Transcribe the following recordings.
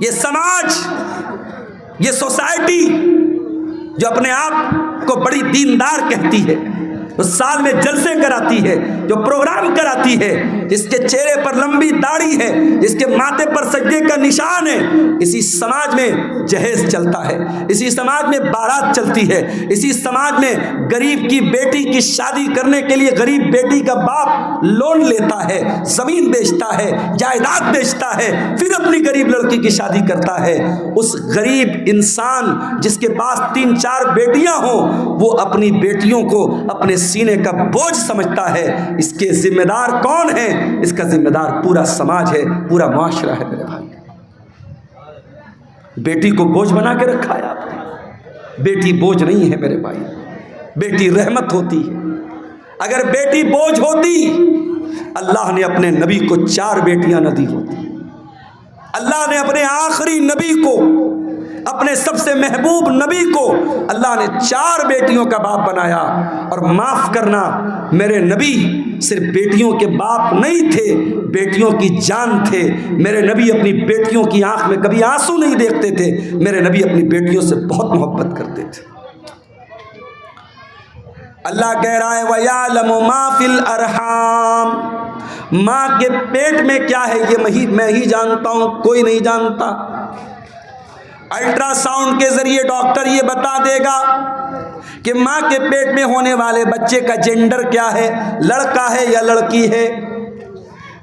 یہ سماج، یہ سوسائٹی جو اپنے آپ کو بڑی دیندار کہتی ہے، جو سال میں جلسے کراتی ہے، جو پروگرام کراتی ہے، جس کے چہرے پر لمبی داڑھی ہے، جس کے ماتھے پر سجدے کا نشان ہے، اسی سماج میں جہیز چلتا ہے، اسی سماج میں بارات چلتی ہے، اسی سماج میں غریب کی بیٹی کی شادی کرنے کے لیے غریب بیٹی کا باپ لون لیتا ہے، زمین بیچتا ہے، جائیداد بیچتا ہے، پھر اپنی غریب لڑکی کی شادی کرتا ہے۔ اس غریب انسان جس کے پاس 3-4 بیٹیاں ہوں، وہ اپنی بیٹیوں کو اپنے سینے کا بوجھ سمجھتا ہے۔ اس کے ذمہ دار کون ہے؟ اس کا ذمہ دار پورا سماج ہے، پورا معاشرہ ہے میرے بھائی۔ بیٹی کو بوجھ بنا کے رکھا ہے آپ نے۔ بیٹی بوجھ نہیں ہے میرے بھائی، بیٹی رحمت ہوتی ہے۔ اگر بیٹی بوجھ ہوتی، اللہ نے اپنے نبی کو 4 بیٹیاں نہ دی ہوتی۔ اللہ نے اپنے آخری نبی کو، اپنے سب سے محبوب نبی کو اللہ نے 4 بیٹیوں کا باپ بنایا۔ اور معاف کرنا، میرے نبی صرف بیٹیوں کے باپ نہیں تھے، بیٹیوں کی جان تھے۔ میرے نبی اپنی بیٹیوں کی آنکھ میں کبھی آنسو نہیں دیکھتے تھے، میرے نبی اپنی بیٹیوں سے بہت محبت کرتے تھے۔ اللہ کہہ رہا ہے وَيَعْلَمُ مَا فِي الْأَرْحَامِ، ماں کے پیٹ میں کیا ہے یہ میں ہی جانتا ہوں، کوئی نہیں جانتا۔ الٹرا ساؤنڈ کے ذریعے ڈاکٹر یہ بتا دے گا کہ ماں کے پیٹ میں ہونے والے بچے کا جینڈر کیا ہے، لڑکا ہے یا لڑکی ہے،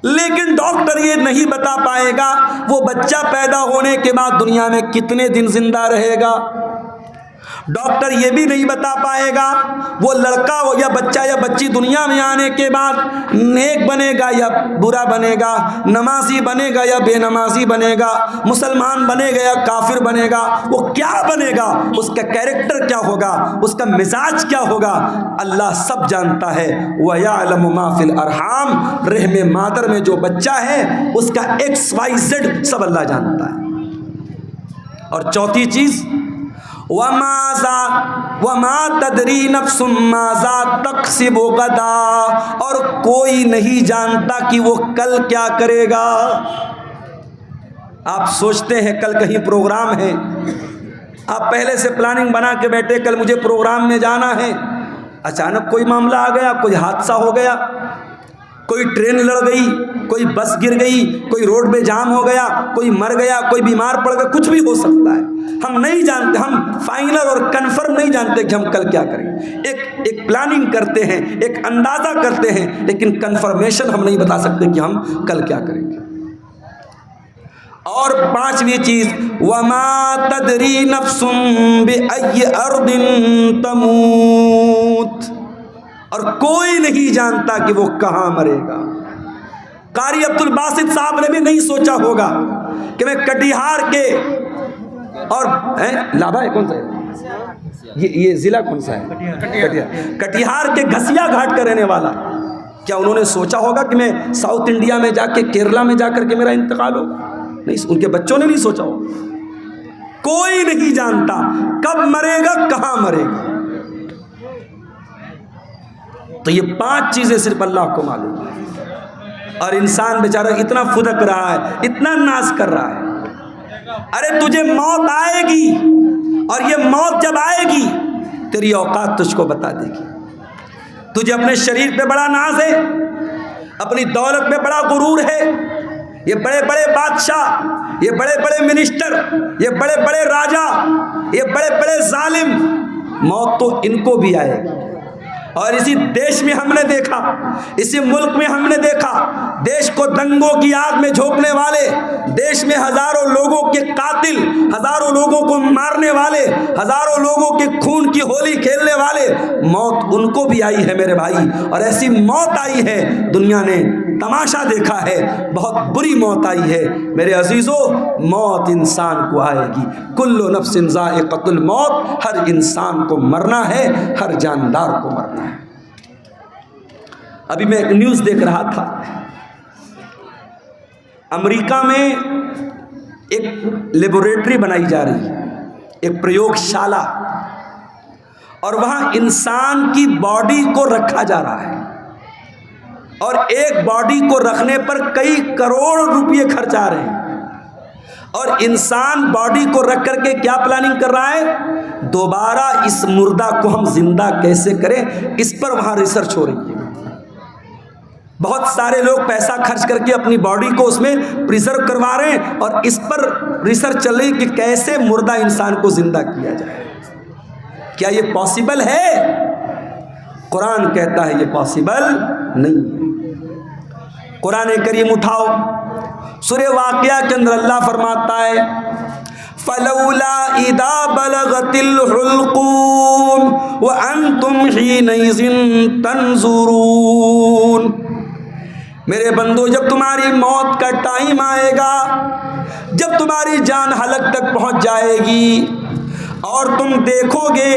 لیکن ڈاکٹر یہ نہیں بتا پائے گا وہ بچہ پیدا ہونے کے بعد دنیا میں کتنے دن زندہ رہے گا۔ ڈاکٹر یہ بھی نہیں بتا پائے گا وہ لڑکا ہو یا بچہ یا بچی دنیا میں آنے کے بعد نیک بنے گا یا برا بنے گا، نمازی بنے گا یا بے نمازی بنے گا، مسلمان بنے گا یا کافر بنے گا، وہ کیا بنے گا، اس کا کیریکٹر کیا ہوگا، اس کا مزاج کیا ہوگا، اللہ سب جانتا ہے۔ وَيَعْلَمُ مَا فِي الْأَرْحَامِ، رحم مادر میں جو بچہ ہے اس کا XYZ سب اللہ جانتا ہے۔ اور چوتھی چیز وَمَا تَدْرِي نَفْسٌ مَاذَا تَكْسِبُ غَدًا، اور کوئی نہیں جانتا کہ وہ کل کیا کرے گا۔ آپ سوچتے ہیں کل کہیں پروگرام ہے، آپ پہلے سے پلاننگ بنا کے بیٹھے کل مجھے پروگرام میں جانا ہے، اچانک کوئی معاملہ آ گیا، کوئی حادثہ ہو گیا، کوئی ٹرین لڑ گئی، کوئی بس گر گئی، کوئی روڈ پہ جام ہو گیا، کوئی مر گیا، کوئی بیمار پڑ گیا، کچھ بھی ہو سکتا ہے۔ ہم نہیں جانتے، ہم فائنل اور کنفرم نہیں جانتے کہ ہم کل کیا کریں گے۔ ایک پلاننگ کرتے ہیں، ایک اندازہ کرتے ہیں، لیکن کنفرمیشن ہم نہیں بتا سکتے کہ ہم کل کیا کریں گے۔ اور 5ویں چیز وَمَا تَدْرِي نَفْسٌ بِأَيِّ أَرْضٍ تَمُوتُ، اور کوئی نہیں جانتا کہ وہ کہاں مرے گا۔ قاری عبد الباسط صاحب نے بھی نہیں سوچا ہوگا کہ میں کٹیہار کے اور لابا ہے کون سا ہے یہ ضلع کون سا ہے کٹیہار کے گھسیا گھاٹ کا رہنے والا، کیا انہوں نے سوچا ہوگا کہ میں ساؤتھ انڈیا میں جا کے کیرلا میں جا کر کے میرا انتقال ہوگا؟ نہیں، ان کے بچوں نے نہیں سوچا ہوگا۔ کوئی نہیں جانتا کب مرے گا، کہاں مرے گا۔ تو یہ 5 چیزیں صرف اللہ کو معلوم ہے، اور انسان بیچارہ اتنا پھدک رہا ہے، اتنا ناز کر رہا ہے۔ ارے تجھے موت آئے گی، اور یہ موت جب آئے گی تیری اوقات تجھ کو بتا دے گی۔ تجھے اپنے شریر پہ بڑا ناز ہے، اپنی دولت میں بڑا غرور ہے، یہ بڑے بڑے بادشاہ، یہ بڑے بڑے منسٹر، یہ بڑے بڑے راجا، یہ بڑے بڑے ظالم، موت تو ان کو بھی آئے گی۔ اور اسی دیش میں ہم نے دیکھا، اسی ملک میں ہم نے دیکھا، دیش کو دنگوں کی آگ میں جھونکنے والے، دیش میں ہزاروں لوگوں کے قاتل، ہزاروں لوگوں کو مارنے والے، ہزاروں لوگوں کے خون کی ہولی کھیلنے والے، موت ان کو بھی آئی ہے میرے بھائی۔ اور ایسی موت آئی ہے دنیا نے تماشا دیکھا ہے، بہت بری موت آئی ہے میرے عزیزو۔ موت انسان کو آئے گی، کل نفس ذائقۃ الموت، ہر انسان کو مرنا ہے، ہر جاندار کو مرنا ہے۔ ابھی میں ایک نیوز دیکھ رہا تھا، امریکہ میں ایک لیبوریٹری بنائی جا رہی ہے، ایک پریوگ شالہ، اور وہاں انسان کی باڈی کو رکھا جا رہا ہے، اور ایک باڈی کو رکھنے پر کئی کروڑ روپے خرچ آ رہے ہیں۔ اور انسان باڈی کو رکھ کر کے کیا پلاننگ کر رہا ہے؟ دوبارہ اس مردہ کو ہم زندہ کیسے کریں، اس پر وہاں ریسرچ ہو رہی ہے۔ بہت سارے لوگ پیسہ خرچ کر کے اپنی باڈی کو اس میں پریزرو کروا رہے ہیں، اور اس پر ریسرچ چل رہی ہے کہ کیسے مردہ انسان کو زندہ کیا جائے۔ کیا یہ پاسبل ہے؟ قرآن کہتا ہے یہ پاسبل نہیں ہے۔ قرآن کریم اٹھاؤ، سورہ واقعہ کے اندر اللہ فرماتا ہے فَلَوْلَا إِذَا بَلَغَتِ الْحُلْقُومَ وَأَنْتُمْ حِينَئِذٍ تَنْظُرُونَ۔ میرے بندو، جب تمہاری موت کا ٹائم آئے گا، جب تمہاری جان حلق تک پہنچ جائے گی اور تم دیکھو گے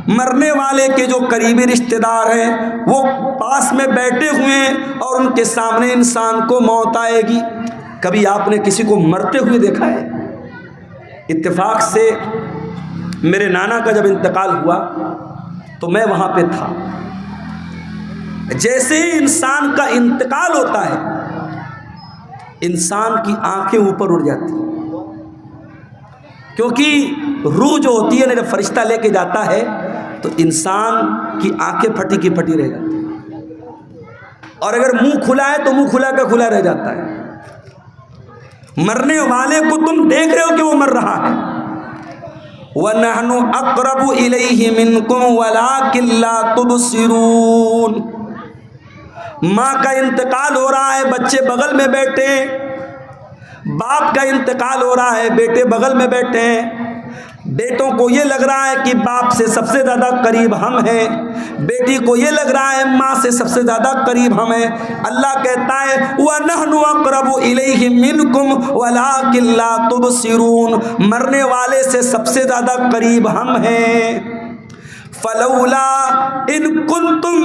مرنے والے کے جو قریبی رشتہ دار ہیں وہ پاس میں بیٹھے ہوئے ہیں اور ان کے سامنے انسان کو موت آئے گی۔ کبھی آپ نے کسی کو مرتے ہوئے دیکھا ہے؟ اتفاق سے میرے نانا کا جب انتقال ہوا تو میں وہاں پہ تھا۔ جیسے ہی انسان کا انتقال ہوتا ہے انسان کی آنکھیں اوپر اڑ جاتی ہیں، کیونکہ روح جو ہوتی ہے نا، جب فرشتہ لے کے جاتا ہے تو انسان کی آنکھیں پھٹی کی پھٹی رہ جاتی ہیں، اور اگر منہ کھلا ہے تو منہ کھلا کا کھلا رہ جاتا ہے۔ مرنے والے کو تم دیکھ رہے ہو کہ وہ مر رہا ہے۔ وَنَحْنُ أَقْرَبُ إِلَيْهِ مِنْكُمْ وَلَٰكِن لَّا تُبْصِرُونَ۔ ماں کا انتقال ہو رہا ہے، بچے بغل میں بیٹھے ہیں، باپ کا انتقال ہو رہا ہے، بیٹے بغل میں بیٹھے ہیں۔ بیٹوں کو یہ لگ رہا ہے کہ باپ سے سب سے زیادہ قریب ہم ہیں، بیٹی کو یہ لگ رہا ہے ماں سے سب سے زیادہ قریب ہم ہیں۔ اللہ کہتا ہے وَنَحْنُ أَقْرَبُ إِلَيْهِ مِنْكُمْ وَلَٰكِن لَّا تُبْصِرُونَ۔ مرنے والے سے سب سے زیادہ قریب ہم ہیں۔ فَلَوْلَا إِن كُنتُمْ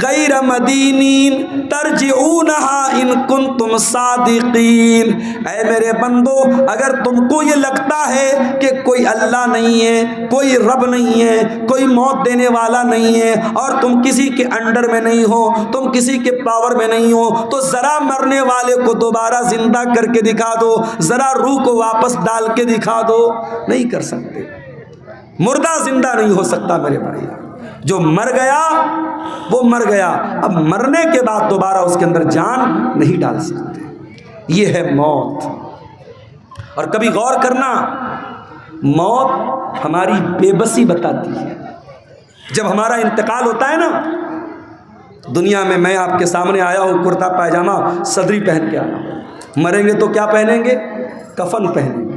غیر مدینین ترجعونها ان کنتم صادقین۔ اے میرے بندو، اگر تم کو یہ لگتا ہے کہ کوئی اللہ نہیں ہے، کوئی رب نہیں ہے، کوئی موت دینے والا نہیں ہے، اور تم کسی کے انڈر میں نہیں ہو، تم کسی کے پاور میں نہیں ہو، تو ذرا مرنے والے کو دوبارہ زندہ کر کے دکھا دو، ذرا روح کو واپس ڈال کے دکھا دو۔ نہیں کر سکتے، مردہ زندہ نہیں ہو سکتا میرے بھائی۔ جو مر گیا وہ مر گیا، اب مرنے کے بعد دوبارہ اس کے اندر جان نہیں ڈال سکتے۔ یہ ہے موت۔ اور کبھی غور کرنا، موت ہماری بے بسی بتاتی ہے۔ جب ہمارا انتقال ہوتا ہے نا، دنیا میں میں آپ کے سامنے آیا ہوں کرتا پائجامہ صدری پہن کے آیا ہوں، مریں گے تو کیا پہنیں گے؟ کفن پہنیں گے۔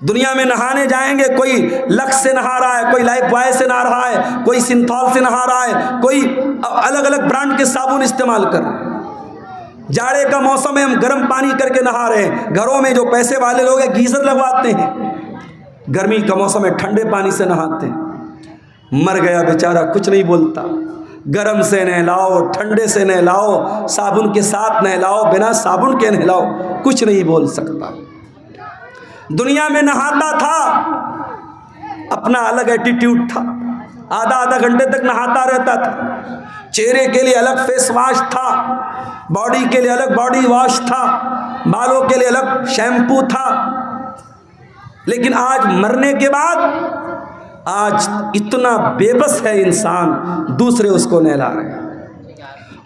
دنیا میں نہانے جائیں گے، کوئی لکس سے نہا رہا ہے، کوئی لائف بوائے سے نہا رہا ہے، کوئی سنتھول سے نہا رہا ہے، کوئی الگ الگ برانڈ کے صابن استعمال کر رہے ہیں۔ جاڑے کا موسم ہے، ہم گرم پانی کر کے نہا رہے ہیں۔ گھروں میں جو پیسے والے لوگ ہیں گیزر لگواتے ہیں، گرمی کا موسم ہے ٹھنڈے پانی سے نہاتے ہیں۔ مر گیا بیچارہ، کچھ نہیں بولتا، گرم سے نہلاؤ، ٹھنڈے سے نہلاؤ، صابن کے ساتھ نہلاؤ، بنا صابن کے نہلاؤ، کچھ نہیں بول سکتا۔ دنیا میں نہاتا تھا، اپنا الگ ایٹیٹیوڈ تھا، آدھا آدھا گھنٹے تک نہاتا رہتا تھا، چہرے کے لیے الگ فیس واش تھا، باڈی کے لیے الگ باڈی واش تھا، بالوں کے لیے الگ شیمپو تھا۔ لیکن آج مرنے کے بعد آج اتنا بے بس ہے انسان، دوسرے اس کو نہلا رہے ہیں،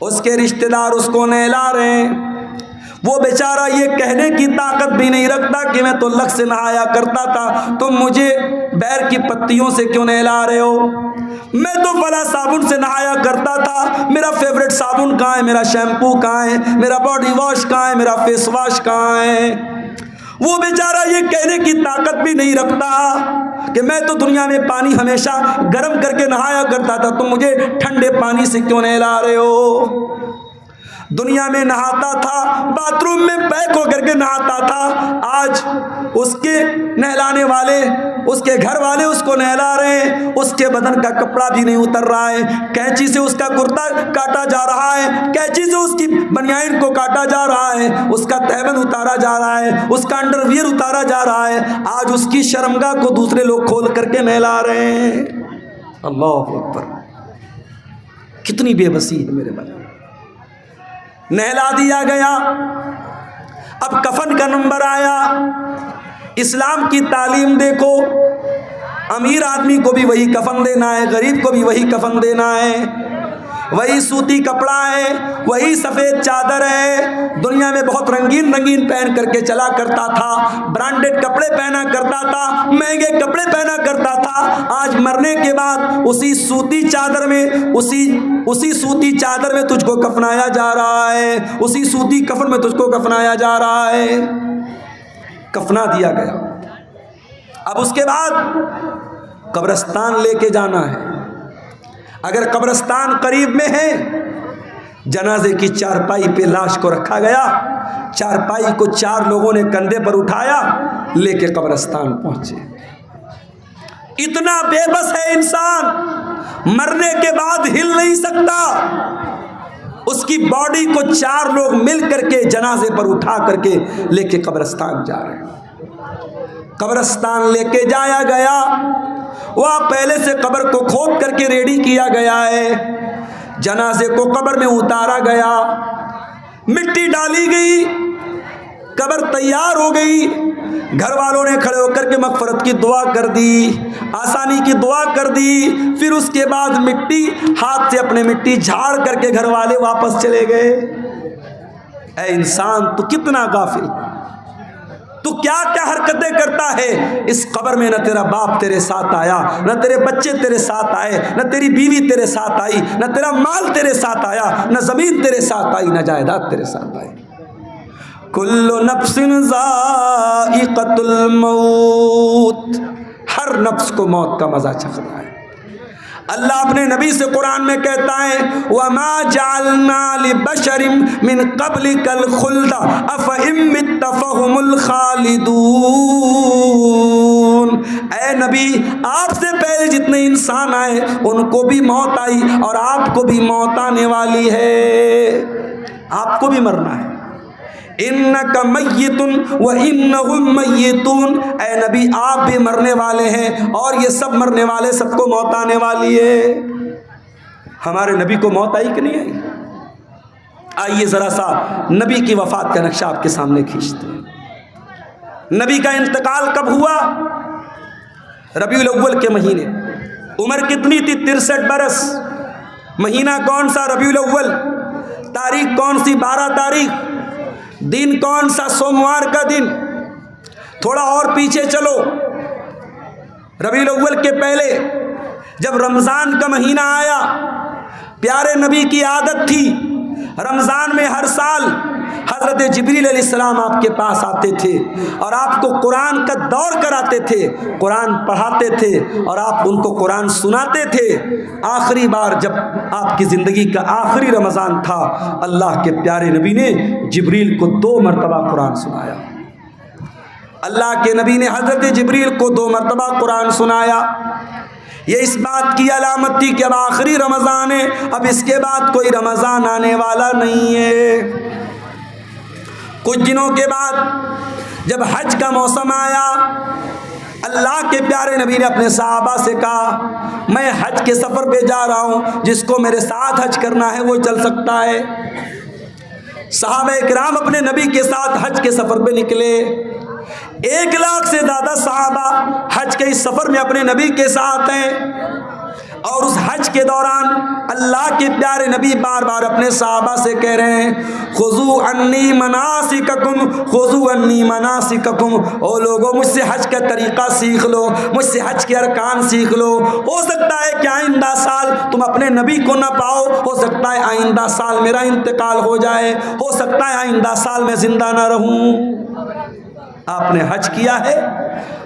اس کے رشتہ دار اس کو نہلا رہے ہیں۔ وہ بیچارہ یہ کہنے کی طاقت بھی نہیں رکھتا کہ میں تو لک سے نہایا کرتا تھا، تم مجھے بیر کی پتیوں سے کیوں نہلا رہے ہو؟ میں تو فلاں صابن سے نہایا کرتا تھا، میرا فیوریٹ صابن کہاں ہے، میرا شیمپو کہاں ہے، میرا باڈی واش کہاں ہے، میرا فیس واش کہاں ہے؟ وہ بیچارہ یہ کہنے کی طاقت بھی نہیں رکھتا کہ میں تو دنیا میں پانی ہمیشہ گرم کر کے نہایا کرتا تھا، تم مجھے ٹھنڈے پانی سے کیوں نہلا رہے ہو؟ دنیا میں نہاتا تھا، باتھ روم میں پیک ہو کر کے نہاتا تھا، آج اس کے نہلانے والے، اس کے گھر والے اس کو نہلا رہے ہیں، اس کے بدن کا کپڑا بھی نہیں اتر رہا ہے، کینچی سے اس کا کرتا کاٹا جا رہا ہے، کینچی سے اس کی بنیان کو کاٹا جا رہا ہے، اس کا تہبند اتارا جا رہا ہے، اس کا انڈر ویئر اتارا جا رہا ہے، آج اس کی شرمگاہ کو دوسرے لوگ کھول کر کے نہلا رہے ہیں۔ اللہ اکبر، کتنی بے بسی ہے میرے بھائی۔ نہلا دیا گیا، اب کفن کا نمبر آیا، اسلام کی تعلیم دیکھو، امیر آدمی کو بھی وہی کفن دینا ہے، غریب کو بھی وہی کفن دینا ہے، وہی سوتی کپڑا ہے، وہی سفید چادر ہے۔ دنیا میں بہت رنگین رنگین پہن کر کے چلا کرتا تھا، برانڈڈ کپڑے پہنا کرتا تھا، مہنگے کپڑے پہنا کرتا تھا۔ آج مرنے کے بعد اسی سوتی چادر میں اسی سوتی چادر میں تجھ کو کفنایا جا رہا ہے، اسی سوتی کفن میں تجھ کو کفنایا جا رہا ہے۔ کفنا دیا گیا۔ اب اس کے بعد قبرستان لے کے جانا ہے۔ اگر قبرستان قریب میں ہے، جنازے کی چارپائی پہ لاش کو رکھا گیا، چارپائی کو 4 لوگوں نے کندھے پر اٹھایا، لے کے قبرستان پہنچے۔ اتنا بے بس ہے انسان، مرنے کے بعد ہل نہیں سکتا۔ اس کی باڈی کو 4 لوگ مل کر کے جنازے پر اٹھا کر کے لے کے قبرستان جا رہے ہیں۔ قبرستان لے کے جایا گیا، وہاں پہلے سے قبر کو کھود کر کے ریڈی کیا گیا ہے، جنازے کو قبر میں اتارا گیا، مٹی ڈالی گئی، قبر تیار ہو گئی۔ گھر والوں نے کھڑے ہو کر کے مغفرت کی دعا کر دی، آسانی کی دعا کر دی۔ پھر اس کے بعد مٹی ہاتھ سے اپنے مٹی جھاڑ کر کے گھر والے واپس چلے گئے۔ اے انسان، تو کتنا غافل، تو کیا کیا حرکتیں کرتا ہے۔ اس قبر میں نہ تیرا باپ تیرے ساتھ آیا، نہ تیرے بچے تیرے ساتھ آئے، نہ تیری بیوی تیرے ساتھ آئی، نہ تیرا مال تیرے ساتھ آیا، نہ زمین تیرے ساتھ آئی، نہ جائیداد تیرے ساتھ آئی۔ کل نفس ذائقۃ الموت، ہر نفس کو موت کا مزہ چکھنا ہے۔ اللہ اپنے نبی سے قرآن میں کہتا ہے وَمَا جَعَلْنَا لِبَشَرٍ مِّن قَبْلِكَ الْخُلْدَ أَفَإِن مِّتَّ فَهُمُ الْخَالِدُونَ۔ اے نبی، آپ سے پہلے جتنے انسان آئے ان کو بھی موت آئی اور آپ کو بھی موت آنے والی ہے، آپ کو بھی مرنا ہے۔ اِنَّكَ مَيِّتٌ وَإِنَّهُمْ مَيِّتُونَ، اے نبی آپ بھی مرنے والے ہیں اور یہ سب مرنے والے، سب کو موت آنے والی ہے۔ ہمارے نبی کو موت آئی کہ نہیں آئی؟ آئیے ذرا سا نبی کی وفات کا نقشہ آپ کے سامنے کھینچتے ہیں۔ نبی کا انتقال کب ہوا؟ ربیع الاول کے مہینے۔ عمر کتنی تھی؟ 63 برس۔ مہینہ کون سا؟ ربیع الاول۔ تاریخ کون سی؟ 12 تاریخ۔ دن کون سا؟ سوموار کا دن۔ تھوڑا اور پیچھے چلو، ربیع الاول کے پہلے جب رمضان کا مہینہ آیا، پیارے نبی کی عادت تھی رمضان میں ہر سال حضرت جبریل علیہ السلام آپ کے پاس آتے تھے اور آپ کو قرآن کا دور کراتے تھے، قرآن پڑھاتے تھے اور آپ ان کو قرآن سناتے تھے۔ آخری بار جب آپ کی زندگی کا آخری رمضان تھا، اللہ کے پیارے نبی نے جبریل کو 2 مرتبہ قرآن سنایا۔ اللہ کے نبی نے حضرت جبریل کو 2 مرتبہ قرآن سنایا۔ یہ اس بات کی علامت تھی کہ اب آخری رمضان ہے، اب اس کے بعد کوئی رمضان آنے والا نہیں ہے۔ کچھ دنوں کے بعد جب حج کا موسم آیا، اللہ کے پیارے نبی نے اپنے صحابہ سے کہا میں حج کے سفر پہ جا رہا ہوں، جس کو میرے ساتھ حج کرنا ہے وہ چل سکتا ہے۔ صحابہ اکرام اپنے نبی کے ساتھ حج کے سفر پہ نکلے۔ 1 لاکھ سے زیادہ صحابہ حج کے اس سفر میں اپنے نبی کے ساتھ ہیں، اور اس حج کے دوران اللہ کے پیارے نبی بار بار اپنے صحابہ سے کہہ رہے ہیں خذوا عنی مناسککم، خذوا عنی مناسککم، او لوگوں مجھ سے حج کا طریقہ سیکھ لو، مجھ سے حج کے ارکان سیکھ لو۔ ہو سکتا ہے کہ آئندہ سال تم اپنے نبی کو نہ پاؤ، ہو سکتا ہے آئندہ سال میرا انتقال ہو جائے، ہو سکتا ہے آئندہ سال میں زندہ نہ رہوں۔ آپ نے حج کیا ہے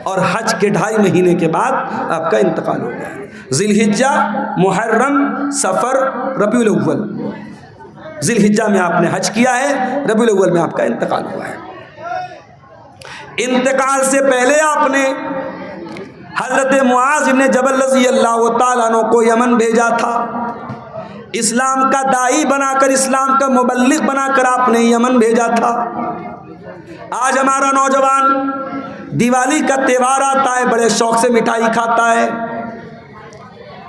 اور حج کے 2.5 مہینے کے بعد آپ کا انتقال ہو گیا۔ ذی الحجہ، محرم، سفر، ربیع الاول۔ ذی الحجہ میں آپ نے حج کیا ہے، ربیع الاول میں آپ کا انتقال ہوا ہے۔ انتقال سے پہلے آپ نے حضرت معاذ بن جبل رضی اللہ تعالیٰ عنہ کو یمن بھیجا تھا، اسلام کا داعی بنا کر، اسلام کا مبلغ بنا کر آپ نے یمن بھیجا تھا۔ آج ہمارا نوجوان دیوالی کا تہوار آتا ہے، بڑے شوق سے مٹھائی کھاتا ہے۔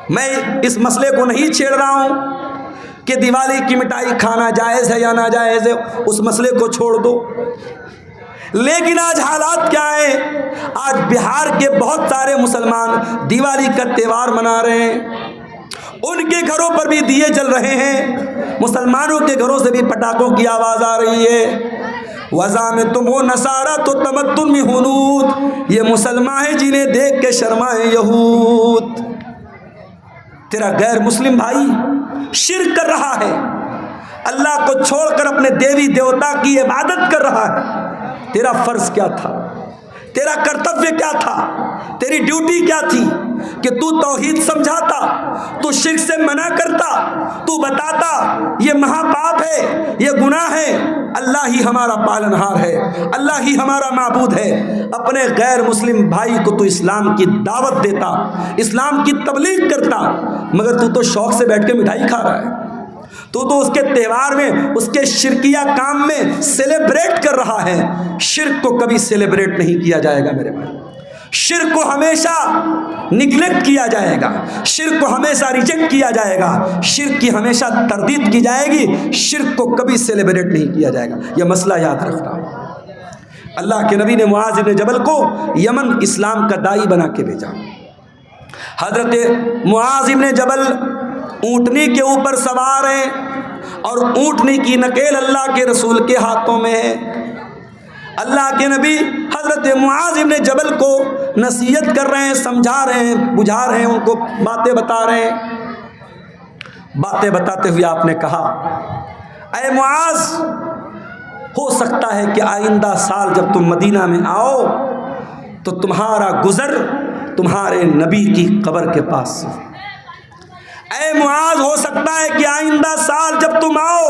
میں اس مسئلے کو نہیں چھیڑ رہا ہوں کہ دیوالی کی مٹھائی کھانا جائز ہے یا ناجائز ہے، اس مسئلے کو چھوڑ دو۔ لیکن آج حالات کیا ہیں؟ آج بہار کے بہت سارے مسلمان دیوالی کا تہوار منا رہے ہیں، ان کے گھروں پر بھی دیے جل رہے ہیں، مسلمانوں کے گھروں سے بھی پٹاخوں کی آواز آ رہی ہے۔ وَذَا میں تم ہو نصارہ تو تمدن میں ہنود، یہ مسلمان ہیں جنہیں دیکھ کے شرمائے یہود۔ تیرا غیر مسلم بھائی شرک کر رہا ہے، اللہ کو چھوڑ کر اپنے دیوی دیوتا کی عبادت کر رہا ہے، تیرا فرض کیا تھا؟ تیرا کرتویہ کیا تھا؟ تیری ڈیوٹی کیا تھی؟ کہ تو توحید سمجھاتا، تو شرک سے منع کرتا، تو بتاتا یہ مہا پاپ ہے، یہ گناہ ہے، اللہ ہی ہمارا پالنہار ہے، اللہ ہی ہمارا معبود ہے۔ اپنے غیر مسلم بھائی کو تو اسلام کی دعوت دیتا، اسلام کی تبلیغ کرتا، مگر تو شوق سے بیٹھ کے مٹھائی کھا رہا ہے، تو اس کے تہوار میں، اس کے شرکیہ کام میں سیلیبریٹ کر رہا ہے۔ شرک کو کبھی سیلیبریٹ نہیں کیا جائے گا میرے بھائی، شرک کو ہمیشہ نگلیکٹ کیا جائے گا، شرک کو ہمیشہ ریجیکٹ کیا جائے گا، شرک کی ہمیشہ تردید کی جائے گی، شرک کو کبھی سیلیبریٹ نہیں کیا جائے گا، یہ مسئلہ یاد رکھنا۔ اللہ کے نبی نے معاذ بن جبل کو یمن اسلام کا داعی بنا کے بھیجا۔ حضرت معاذ بن جبل اونٹنی کے اوپر سوار ہیں، اور اونٹنی کی نکیل اللہ کے رسول کے ہاتھوں میں ہے۔ اللہ کے نبی حضرت معاذ بن جبل کو نصیحت کر رہے ہیں، سمجھا رہے ہیں، بجھا رہے ہیں، ان کو باتیں بتا رہے ہیں۔ باتیں بتاتے ہوئے آپ نے کہا، اے معاذ، ہو سکتا ہے کہ آئندہ سال جب تم مدینہ میں آؤ تو تمہارا گزر تمہارے نبی کی قبر کے پاس سے۔ اے معاذ، ہو سکتا ہے کہ آئندہ سال جب تم آؤ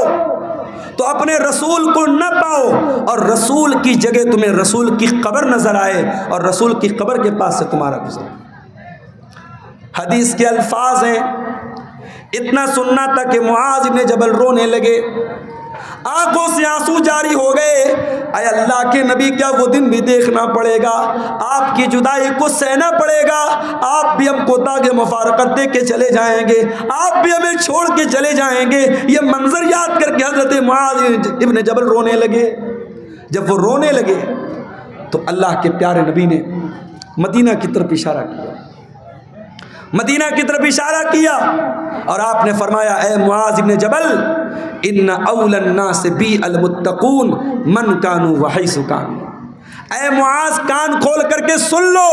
تو اپنے رسول کو نہ پاؤ، اور رسول کی جگہ تمہیں رسول کی قبر نظر آئے، اور رسول کی قبر کے پاس سے تمہارا گزر۔ حدیث کے الفاظ ہیں، اتنا سننا تھا کہ معاذ بن جبل رونے لگے، آنکھوں سے آنسو جاری ہو گئے۔ اے اللہ کے نبی، کیا وہ دن بھی دیکھنا پڑے گا؟ آپ کی جدائی کو سہنا پڑے گا، آپ بھی ہم کو داغ مفارقت دے کے چلے جائیں گے، آپ بھی ہمیں چھوڑ کے چلے جائیں گے۔ یہ منظر یاد کر کے حضرت معاذ ابن جبل رونے لگے۔ جب وہ رونے لگے تو اللہ کے پیارے نبی نے مدینہ کی طرف اشارہ کیا، مدینہ کی طرف اشارہ کیا، اور آپ نے فرمایا، اے معاذ بن جبل، ان اول الناس بی المتقون من کانوا وحیث کانوا۔ اے معاذ، کان کھول کر کے سن لو،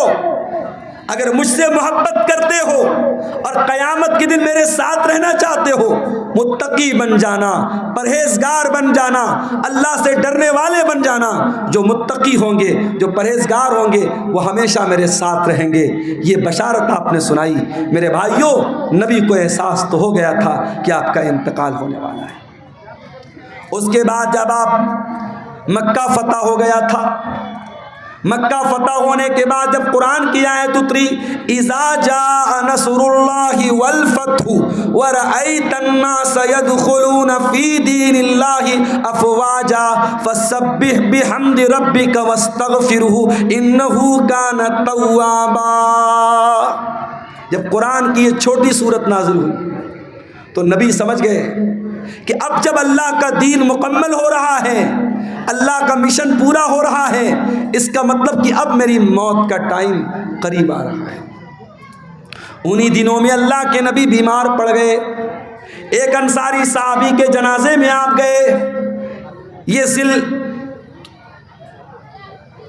اگر مجھ سے محبت کرتے ہو اور قیامت کے دن میرے ساتھ رہنا چاہتے ہو، متقی بن جانا، پرہیزگار بن جانا، اللہ سے ڈرنے والے بن جانا۔ جو متقی ہوں گے، جو پرہیزگار ہوں گے، وہ ہمیشہ میرے ساتھ رہیں گے۔ یہ بشارت آپ نے سنائی۔ میرے بھائیوں، نبی کو احساس تو ہو گیا تھا کہ آپ کا انتقال ہونے والا ہے۔ اس کے بعد جب آپ مکہ فتح ہو گیا تھا، مکہ فتح ہونے کے بعد جب قرآن کی آیت اتری، اذا جاء نصر اللہ والفتح ورأیت الناس يدخلون فی دین اللہ افواجا فسبح بحمد ربک واستغفرہ انہ کان توابا۔ جب قرآن کی یہ چھوٹی سورت نازل ہوئی تو نبی سمجھ گئے کہ اب جب اللہ کا دین مکمل ہو رہا ہے، اللہ کا مشن پورا ہو رہا ہے، اس کا مطلب کہ اب میری موت کا ٹائم قریب آ رہا ہے۔ انہی دنوں میں اللہ کے نبی بیمار پڑ گئے، ایک انصاری صحابی کے جنازے میں آپ گئے۔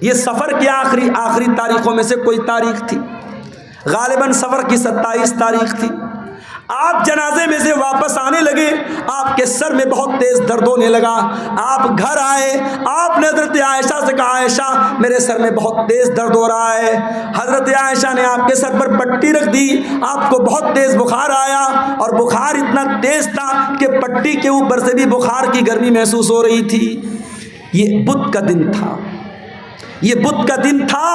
یہ سفر کی آخری تاریخوں میں سے کوئی تاریخ تھی، غالباً سفر کی 27 تاریخ تھی۔ آپ جنازے میں سے واپس آنے لگے، آپ کے سر میں بہت تیز درد ہونے لگا۔ آپ گھر آئے، آپ نے حضرت عائشہ سے کہا، عائشہ میرے سر میں بہت تیز درد ہو رہا ہے۔ حضرت عائشہ نے آپ کے سر پر پٹی رکھ دی، آپ کو بہت تیز بخار آیا، اور بخار اتنا تیز تھا کہ پٹی کے اوپر سے بھی بخار کی گرمی محسوس ہو رہی تھی۔ یہ بدھ کا دن تھا، یہ بدھ کا دن تھا،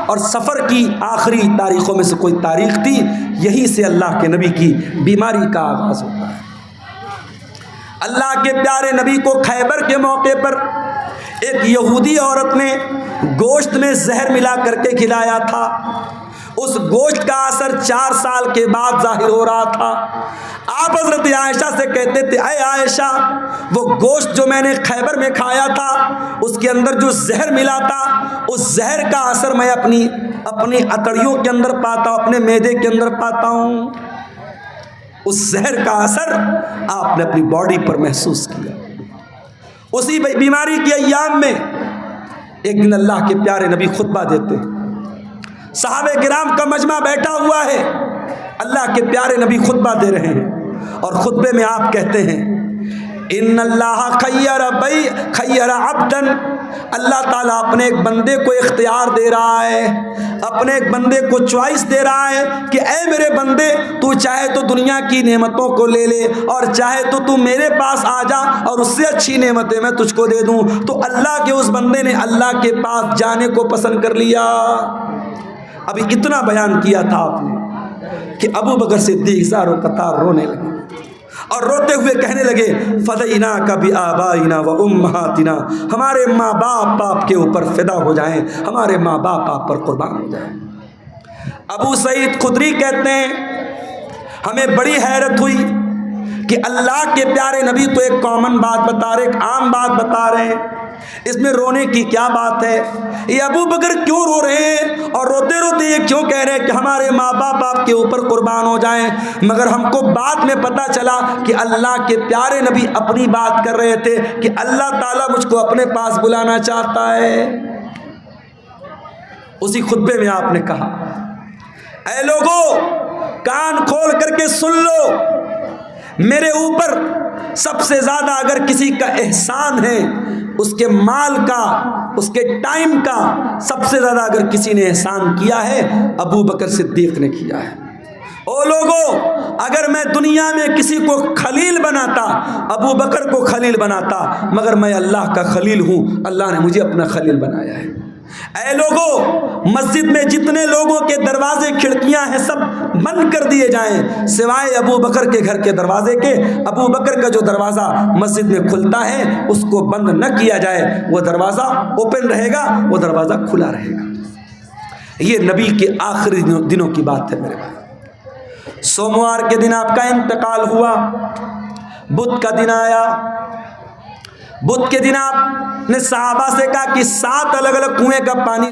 اور سفر کی آخری تاریخوں میں سے کوئی تاریخ تھی۔ یہیں سے اللہ کے نبی کی بیماری کا آغاز ہوتا ہے۔ اللہ کے پیارے نبی کو خیبر کے موقع پر ایک یہودی عورت نے گوشت میں زہر ملا کر کے کھلایا تھا۔ اس گوشت کا اثر 4 سال کے بعد ظاہر ہو رہا تھا۔ آپ حضرت عائشہ سے کہتے تھے اے عائشہ وہ گوشت جو میں نے خیبر میں کھایا تھا اس کے اندر جو زہر ملا تھا اس زہر کا اثر میں اپنی اتڑیوں کے اندر پاتا ہوں، اپنے معدے کے اندر پاتا ہوں۔ اس زہر کا اثر آپ نے اپنی باڈی پر محسوس کیا۔ اسی بیماری کے ایام میں ایک دن اللہ کے پیارے نبی خطبہ دیتے، صحابہ کرام کا مجمع بیٹھا ہوا ہے، اللہ کے پیارے نبی خطبہ دے رہے ہیں اور خطبے میں آپ کہتے ہیں ان اللہ خیر عبدا، اللہ تعالیٰ اپنے ایک بندے کو اختیار دے رہا ہے، اپنے ایک بندے کو چوائس دے رہا ہے کہ اے میرے بندے تو چاہے تو دنیا کی نعمتوں کو لے لے اور چاہے تو میرے پاس آ جا اور اس سے اچھی نعمتیں میں تجھ کو دے دوں۔ تو اللہ کے اس بندے نے اللہ کے پاس جانے کو پسند کر لیا۔ ابھی اتنا بیان کیا تھا آپ نے کہ ابو بکر صدیق زاروں قطار رونے لگے اور روتے ہوئے کہنے لگے فدیناک بآبائنا و امہاتنا، ہمارے ماں باپ آپ کے اوپر فدا ہو جائیں، ہمارے ماں باپ آپ پر قربان ہو جائیں۔ ابو سعید خدری کہتے ہیں ہمیں بڑی حیرت ہوئی کہ اللہ کے پیارے نبی تو ایک کامن بات بتا رہے، ایک عام بات بتا رہے ہیں، اس میں رونے کی کیا بات ہے؟ یہ ابو بکر کیوں رو رہے ہیں اور روتے روتے یہ کیوں کہہ رہے ہیں کہ ہمارے ماں باپ آپ کے اوپر قربان ہو جائیں؟ مگر ہم کو بعد میں پتا چلا کہ اللہ کے پیارے نبی اپنی بات کر رہے تھے کہ اللہ تعالیٰ مجھ کو اپنے پاس بلانا چاہتا ہے۔ اسی خطبے میں آپ نے کہا اے لوگوں کان کھول کر کے سن لو، میرے اوپر سب سے زیادہ اگر کسی کا احسان ہے، اس کے مال کا، اس کے ٹائم کا سب سے زیادہ اگر کسی نے احسان کیا ہے ابو بکر صدیق نے کیا ہے۔ او لوگوں اگر میں دنیا میں کسی کو خلیل بناتا ابو بکر کو خلیل بناتا، مگر میں اللہ کا خلیل ہوں، اللہ نے مجھے اپنا خلیل بنایا ہے۔ اے لوگوں مسجد میں جتنے لوگوں کے دروازے کھڑکیاں ہیں سب بند کر دیے جائیں سوائے ابو بکر کے گھر کے دروازے کے۔ ابو بکر کا جو دروازہ مسجد میں کھلتا ہے اس کو بند نہ کیا جائے، وہ دروازہ اوپن رہے گا، وہ دروازہ کھلا رہے گا۔ یہ نبی کے آخری دنوں کی بات ہے میرے بھائی۔ سوموار کے دن آپ کا انتقال ہوا، بدھ کا دن آیا۔ بدھ کے دن آپ نے صحابہ سے کہا کہ 7 الگ الگ کنویں کا پانی